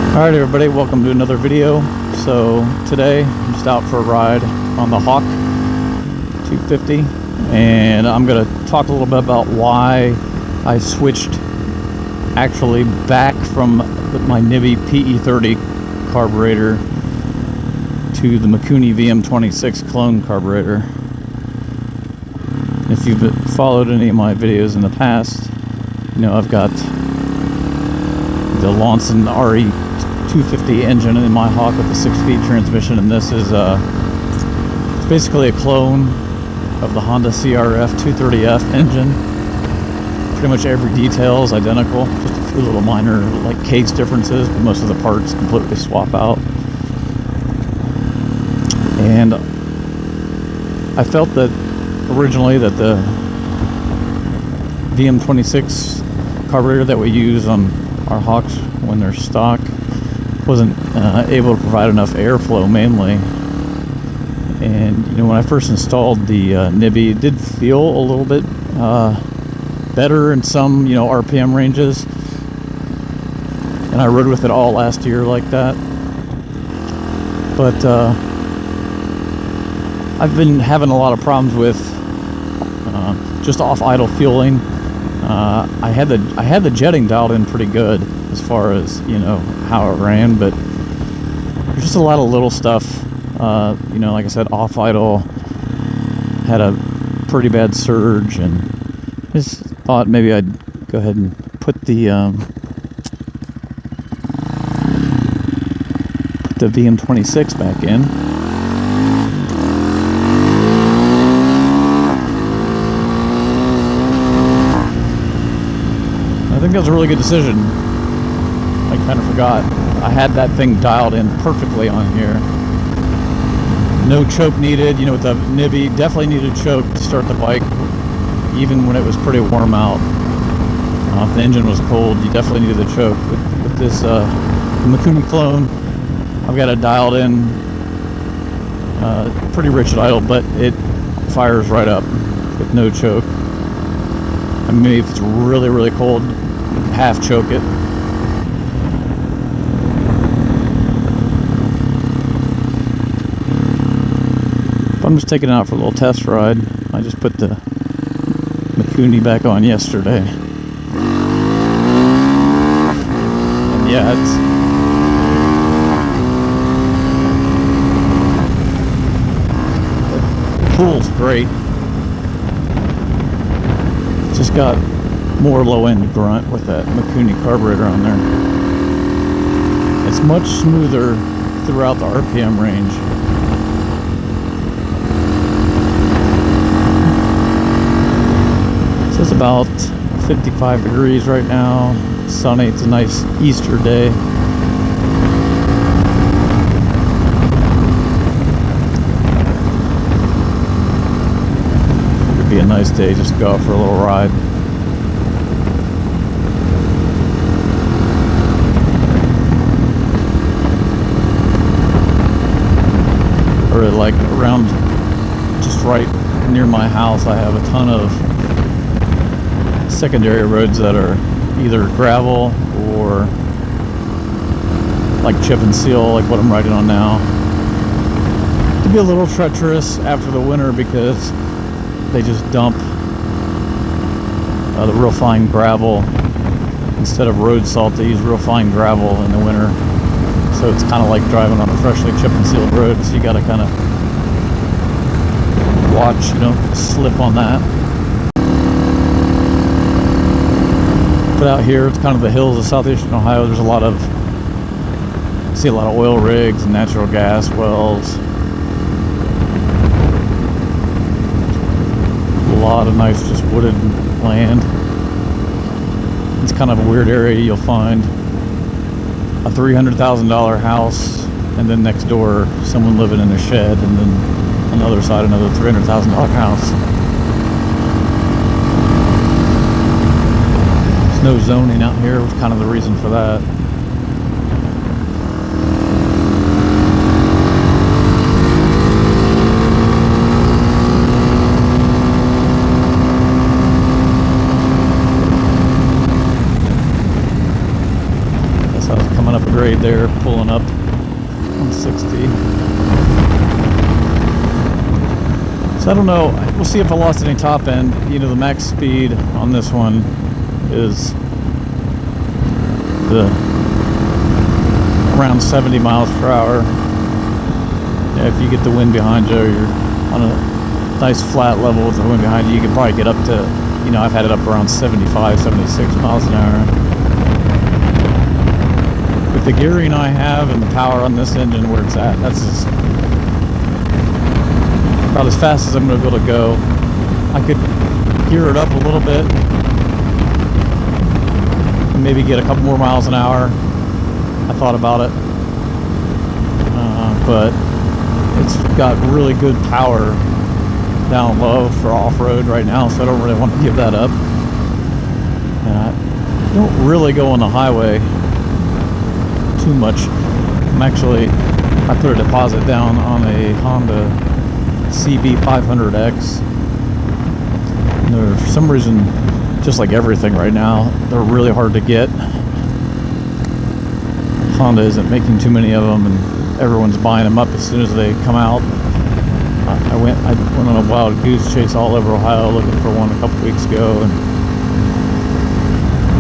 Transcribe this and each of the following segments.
Alright everybody, welcome to another video. So today I'm just out for a ride on the Hawk 250, and I'm going to talk a little bit about why I switched actually back from my Nibbi PE30 carburetor to the Mikuni VM26 clone carburetor. If you've followed any of my videos in the past, you know I've got the Loncin RE250 engine in my Hawk with the 6-speed transmission, and this is it's basically a clone of the Honda CRF230F engine. Pretty much every detail is identical, just a few little minor like case differences, but most of the parts completely swap out. And I felt that originally that the VM26 carburetor that we use on our Hawks when they're stock wasn't able to provide enough airflow mainly. And you know, when I first installed the Nibbi, it did feel a little bit better in some, you know, RPM ranges, and I rode with it all last year like that. But I've been having a lot of problems with just off idle fueling. I had the jetting dialed in pretty good as far as, you know, how it ran, but there's just a lot of little stuff. You know, like I said, off idle had a pretty bad surge, and just thought maybe I'd go ahead and put the VM26 back in. I think that was a really good decision. I kind of forgot. I had that thing dialed in perfectly on here. No choke needed. You know, with the Nibbi, definitely needed choke to start the bike, even when it was pretty warm out. If the engine was cold, you definitely needed the choke. With this Mikuni clone, I've got it dialed in pretty rich at idle, but it fires right up with no choke. I mean, maybe if it's really, really cold, half choke it. But I'm just taking it out for a little test ride. I just put the Mikuni back on yesterday. And yeah, the pool's great. It's just got more low-end grunt with that Mikuni carburetor on there. It's much smoother throughout the RPM range. So it's about 55 degrees right now. It's sunny. It's a nice Easter day. It'd be a nice day just to go out for a little ride. Or like around just right near my house, I have a ton of secondary roads that are either gravel or like chip and seal, like what I'm riding on now. It can be a little treacherous after the winter because they just dump the real fine gravel instead of road salt. They use real fine gravel in the winter. So it's kind of like driving on a freshly chip and sealed road, so you got to kind of watch you don't slip on that. But out here, it's kind of the hills of southeastern Ohio. There's a lot of, you see a lot of oil rigs and natural gas wells. A lot of nice just wooded land. It's kind of a weird area. You'll find a $300,000 house, and then next door someone living in a shed, and then on the other side another $300,000 house. There's no zoning out here, was kind of the reason for that. So I was coming up a grade there, pulling up 160. So I don't know, we'll see if I lost any top end. You know, the max speed on this one is around 70 miles per hour. Yeah, if you get the wind behind you, or you're on a nice flat level with the wind behind you, you can probably get up to, you know, I've had it up around 75, 76 miles an hour. With the gearing I have and the power on this engine where it's at, that's just about as fast as I'm going to be able to go. I could gear it up a little bit and maybe get a couple more miles an hour. I thought about it, but it's got really good power down low for off-road right now, so I don't really want to give that up. And I don't really go on the highway too much. I put a deposit down on a Honda CB500X. And they're, for some reason, just like everything right now, they're really hard to get. Honda isn't making too many of them, and everyone's buying them up as soon as they come out. I went on a wild goose chase all over Ohio looking for one a couple weeks ago, and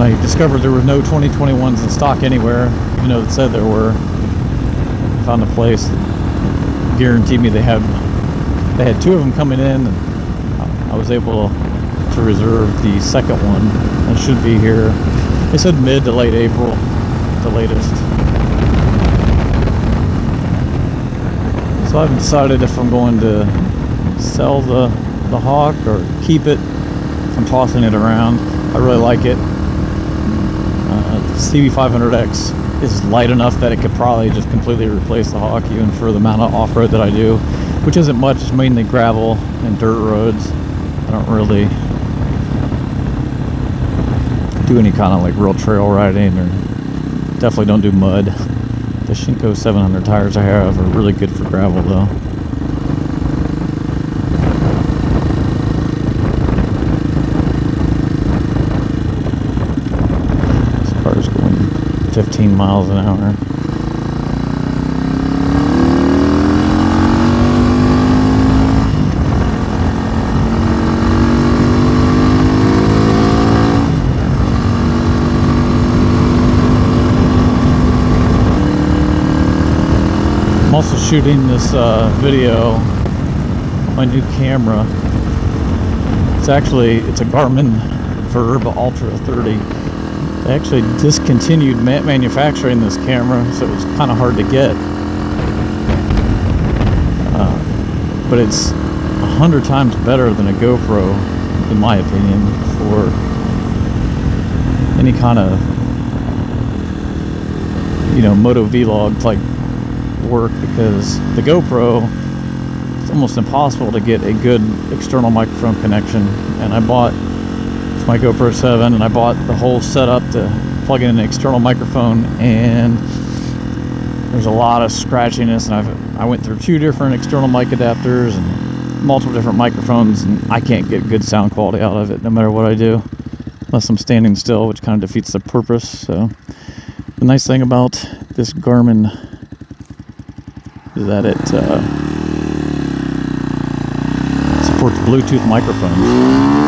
I discovered there were no 2021s in stock anywhere, even though it said there were. I found a place that guaranteed me they had two of them coming in, and I was able to reserve the second one. It should be here. They said mid to late April, the latest. So I haven't decided if I'm going to sell the Hawk or keep it. I'm tossing it around. I really like it. The CB500X is light enough that it could probably just completely replace the Hawk, even for the amount of off-road that I do, which isn't much. It's mainly gravel and dirt roads. I don't really do any kind of like real trail riding, or definitely don't do mud. The Shinko 700 tires I have are really good for gravel though. This car's going 15 miles an hour. I'm also shooting this video on my new camera. It's a Garmin Verb Ultra 30. They actually discontinued manufacturing this camera, so it was kind of hard to get. But it's 100 times better than a GoPro, in my opinion, for any kind of, you know, MOTOVLOG type work, because the GoPro, it's almost impossible to get a good external microphone connection. And I bought my GoPro 7 and I bought the whole setup to plug in an external microphone, and there's a lot of scratchiness, and I went through 2 different external mic adapters and multiple different microphones, and I can't get good sound quality out of it no matter what I do, unless I'm standing still, which kind of defeats the purpose. So the nice thing about this Garmin is that it supports Bluetooth microphones.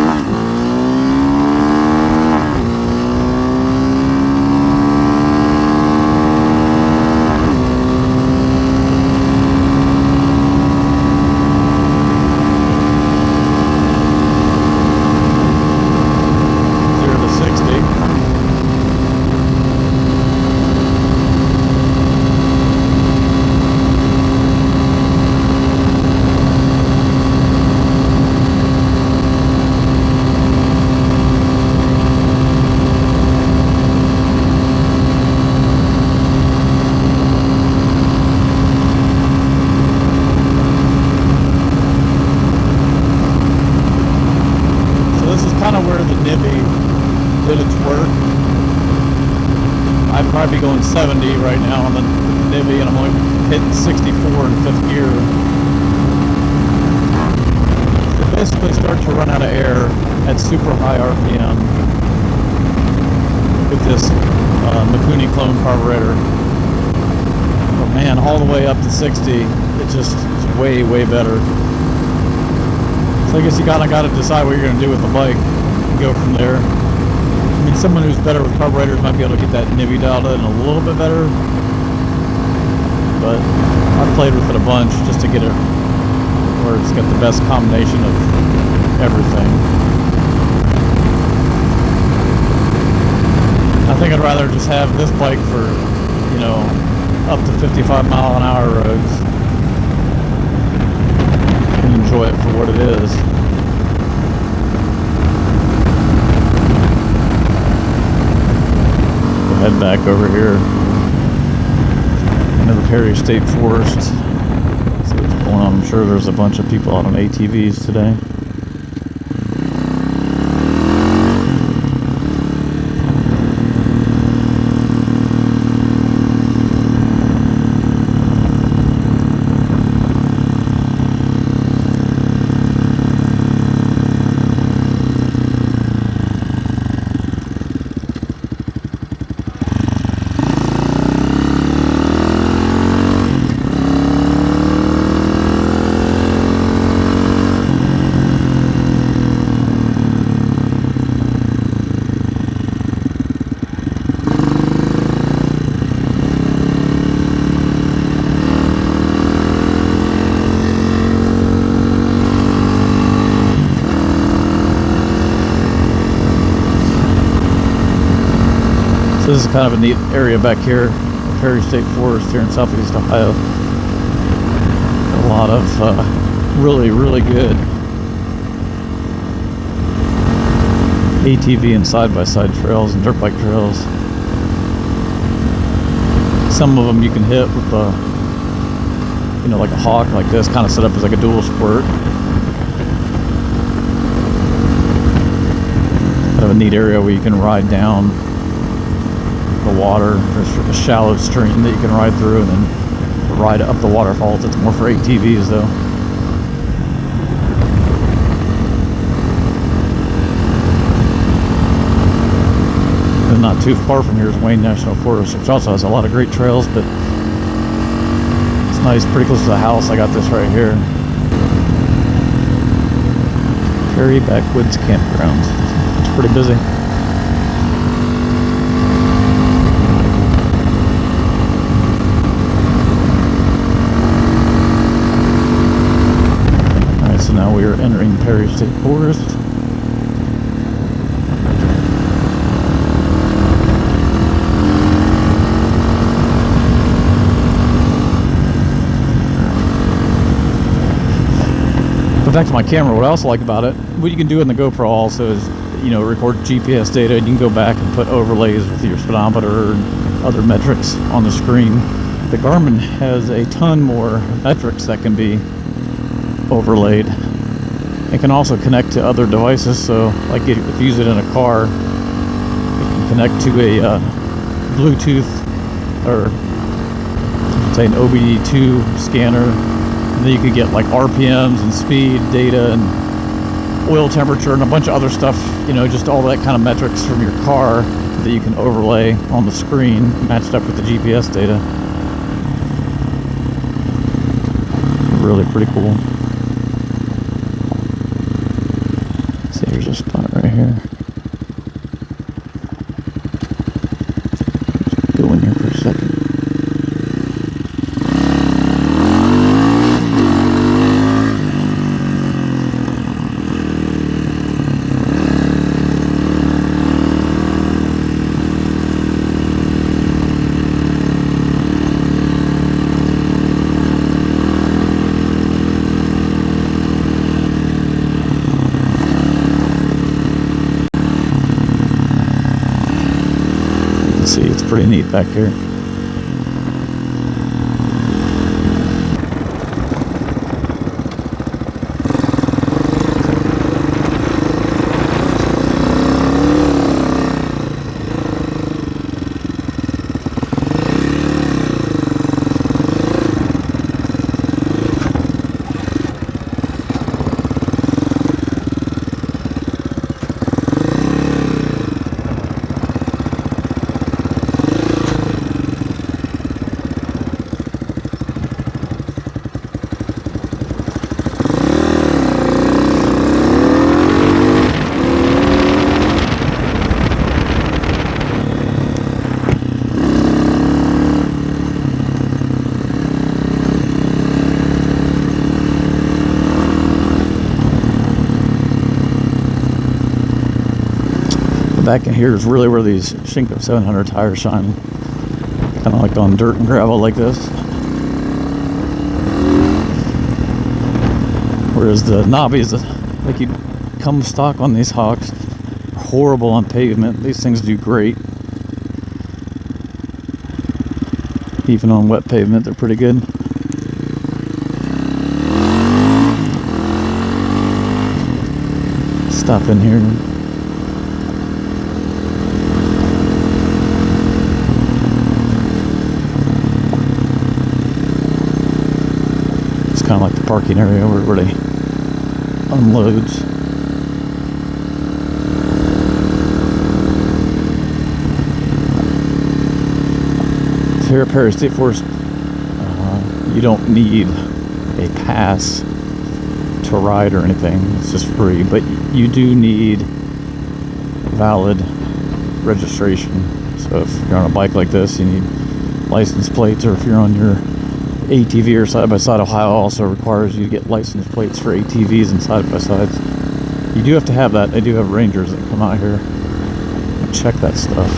Where the Nibbi did its work. I'd probably be going 70 right now on the Nibbi, and I'm only hitting 64 in 5th gear. So basically start to run out of air at super high RPM with this Mikuni clone carburetor. But man, all the way up to 60, it's way, way better. So I guess you kind of got to decide what you're going to do with the bike and go from there. I mean, someone who's better with carburetors might be able to get that Nibbi dialed in a little bit better. But I've played with it a bunch just to get it where it's got the best combination of everything. I think I'd rather just have this bike for, you know, up to 55-mile-an-hour roads and enjoy it for what it is. We'll head back over here into the Perry State Forest. See what's going on. I'm sure there's a bunch of people out on ATVs today. This is kind of a neat area back here, the Perry State Forest here in Southeast Ohio. A lot of really, really good ATV and side-by-side trails and dirt bike trails. Some of them you can hit with a, you know, like a hawk like this, kind of set up as like a dual spurt. Kind of a neat area where you can ride down the water. There's a shallow stream that you can ride through and then ride up the waterfalls. It's more for ATVs though. And not too far from here is Wayne National Forest, which also has a lot of great trails, but it's nice, pretty close to the house. I got this right here. Perry Backwoods Campground. It's pretty busy. Now we are entering Perry State Forest. But back to my camera, what I also like about it, what you can do in the GoPro also is, you know, record GPS data, and you can go back and put overlays with your speedometer and other metrics on the screen. The Garmin has a ton more metrics that can be overlaid. It can also connect to other devices, so like if you use it in a car, it can connect to a Bluetooth or say an OBD2 scanner, and then you could get like RPMs and speed data and oil temperature and a bunch of other stuff, you know, just all that kind of metrics from your car that you can overlay on the screen matched up with the GPS data. Really pretty cool. See, here's a spot right here. Just go in here for a second. See, it's pretty neat back here. back in here is really where these Shinko 700 tires shine. Kind of like on dirt and gravel like this. Whereas the Nibbi's, like you come stock on these Hawks, are horrible on pavement. These things do great. Even on wet pavement, they're pretty good. Stop in here. It's kind of like the parking area where everybody unloads. So here at Perry State Forest, you don't need a pass to ride or anything. It's just free, but you do need valid registration. So if you're on a bike like this, you need license plates, or if you're on your ATV or side-by-side, Ohio also requires you to get license plates for ATVs and side-by-sides. You do have to have that. They do have rangers that come out here and check that stuff.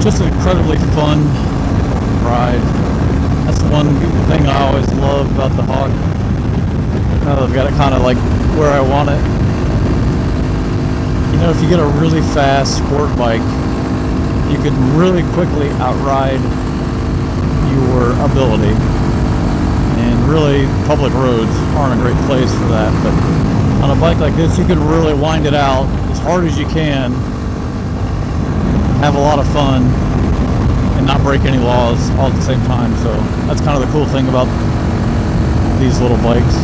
Just an incredibly fun ride. That's one thing I always love about the Hawk. Now that I've got it kind of like where I want it. You know, if you get a really fast sport bike, you can really quickly outride your ability. And really, public roads aren't a great place for that. But on a bike like this, you can really wind it out as hard as you can, have a lot of fun, and not break any laws all at the same time. So that's kind of the cool thing about these little bikes.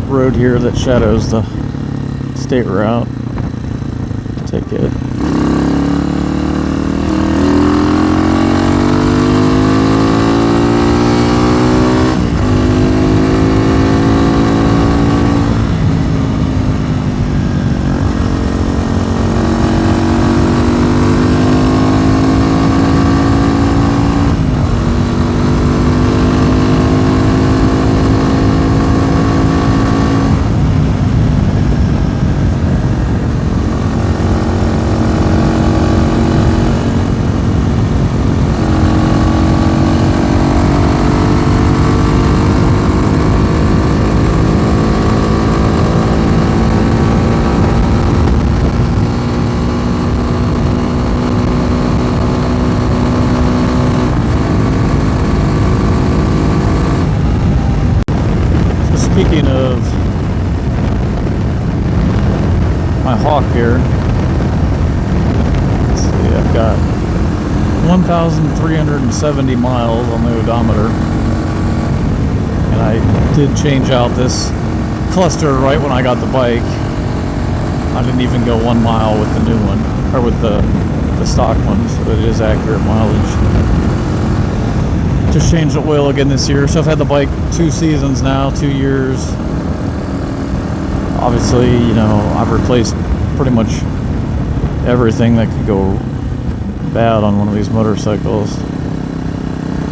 Road here that shadows the state route. Take it. my Hawk here. Let's see, I've got 1,370 miles on the odometer. And I did change out this cluster right when I got the bike. I didn't even go 1 mile with the new one, or with the stock one, so it is accurate mileage. Just changed the oil again this year, so I've had the bike 2 seasons now, 2 years. Obviously, you know, I've replaced pretty much everything that could go bad on one of these motorcycles,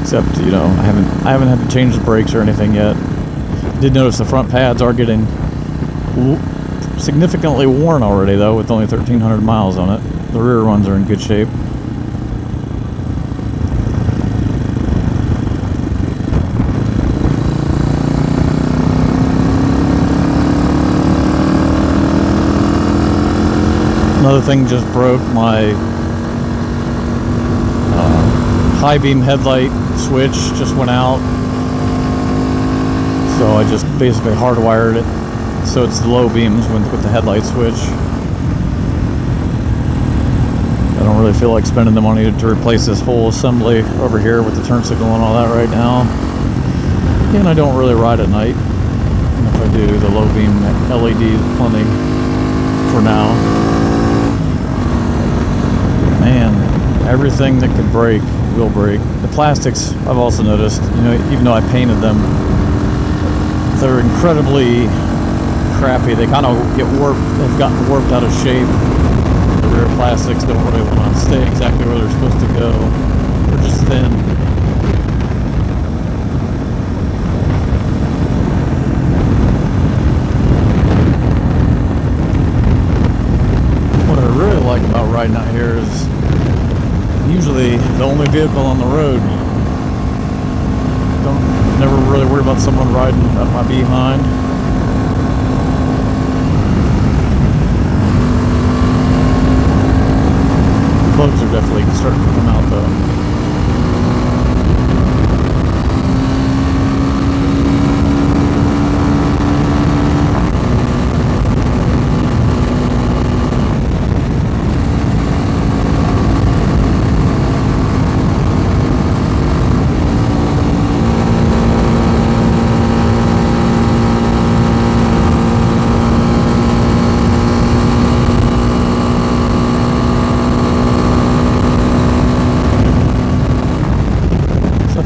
except, you know, I haven't had to change the brakes or anything yet. Did notice the front pads are getting significantly worn already, though, with only 1,300 miles on it. The rear ones are in good shape. Another thing just broke. My high beam headlight switch just went out, so I just basically hardwired it so it's the low beams with the headlight switch. I don't really feel like spending the money to replace this whole assembly over here with the turn signal and all that right now. And I don't really ride at night, and if I do, the low beam LED is plenty for now. Man, everything that could break will break. The plastics, I've also noticed, you know, even though I painted them, they're incredibly crappy. They kind of get warped. They've gotten warped out of shape. The rear plastics don't really want to stay exactly where they're supposed to go. They're just thin. What I really like about riding out here is usually the only vehicle on the road. Never really worry about someone riding up my behind. Bugs are definitely starting to come out, though.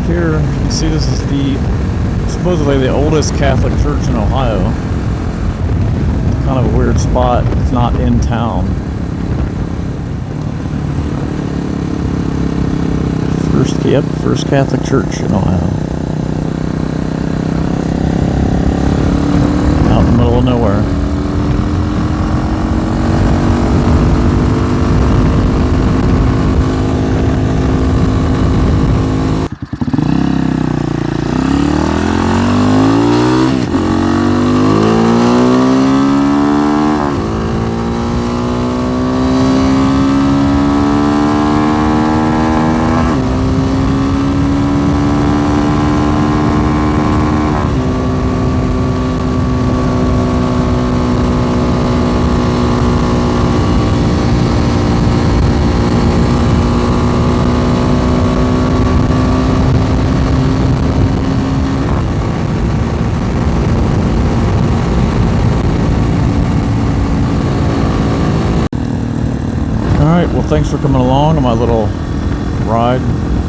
Here, you can see this is supposedly the oldest Catholic church in Ohio. Kind of a weird spot. It's not in town. First Catholic church in Ohio. Out in the middle of nowhere. Alright, well, thanks for coming along on my little ride.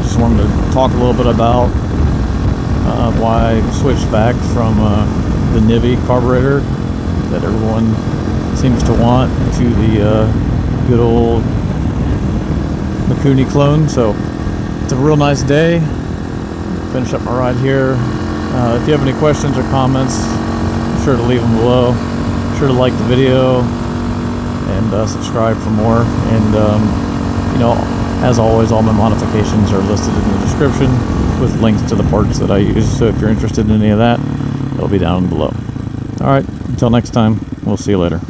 Just wanted to talk a little bit about why I switched back from the Nibbi carburetor that everyone seems to want to the good old Mikuni clone. So it's a real nice day. Finish up my ride here. If you have any questions or comments, be sure to leave them below. Be sure to like the video and subscribe for more. And you know, as always, all my modifications are listed in the description with links to the parts that I use, so if you're interested in any of that, it'll be down below. Alright, until next time, we'll see you later.